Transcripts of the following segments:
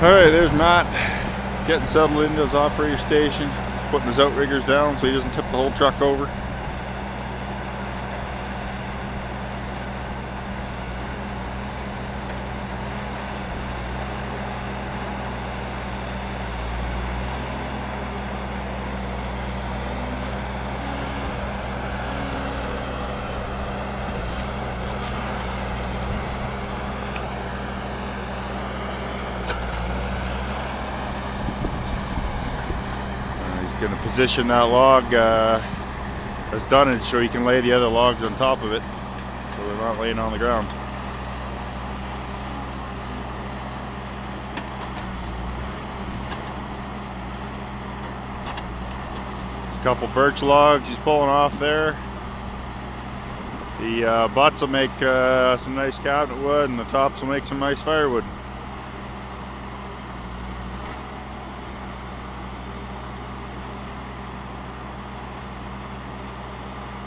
Alright, there's Matt getting settled into his operator station, putting his outriggers down so he doesn't tip the whole truck over. Going to position that log as dunnage so he can lay the other logs on top of it so they're not laying on the ground. There's a couple birch logs he's pulling off there. The butts will make some nice cabinet wood and the tops will make some nice firewood.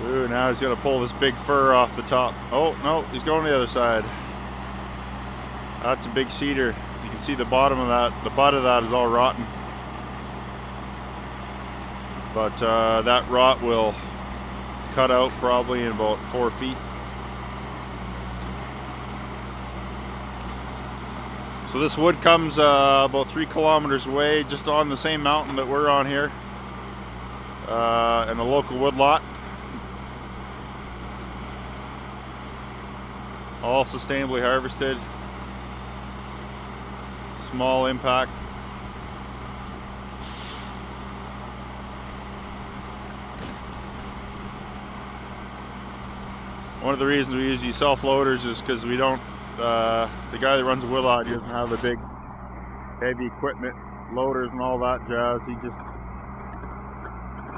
Ooh, now he's going to pull this big fir off the top. Oh, no, he's going to the other side. That's a big cedar. You can see the bottom of that, the butt of that is all rotten. But that rot will cut out probably in about 4 feet. So this wood comes about 3 kilometers away, just on the same mountain that we're on here, in a local wood lot. All sustainably harvested, small impact. One of the reasons we use these self-loaders is because we don't, the guy that runs a wood lot, he doesn't have the big heavy equipment, loaders and all that jazz. He just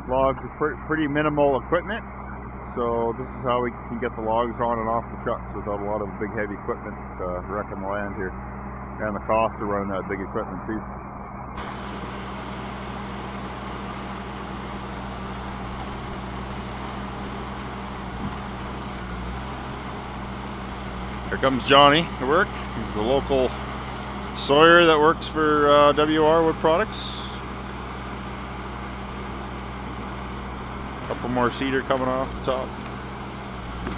logs with pretty minimal equipment. So this is how we can get the logs on and off the trucks without a lot of big heavy equipment wrecking the land here. And the cost of running that big equipment too. Here comes Johnny to work. He's the local sawyer that works for WR Wood Products. Couple more cedar coming off the top.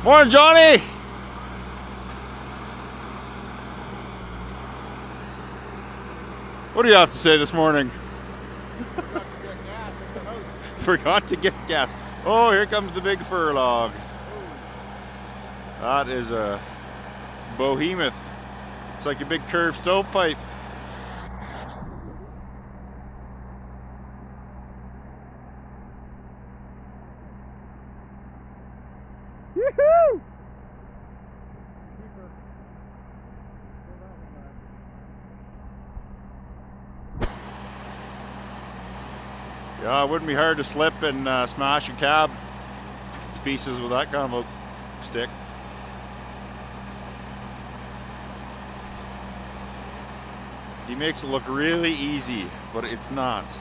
Morning, Johnny! What do you have to say this morning? Forgot to get gas. Oh, here comes the big fir log. That is a behemoth. It's like a big curved stovepipe. Woohoo! Yeah, it wouldn't be hard to slip and smash your cab to pieces with that kind of a stick. He makes it look really easy, but it's not.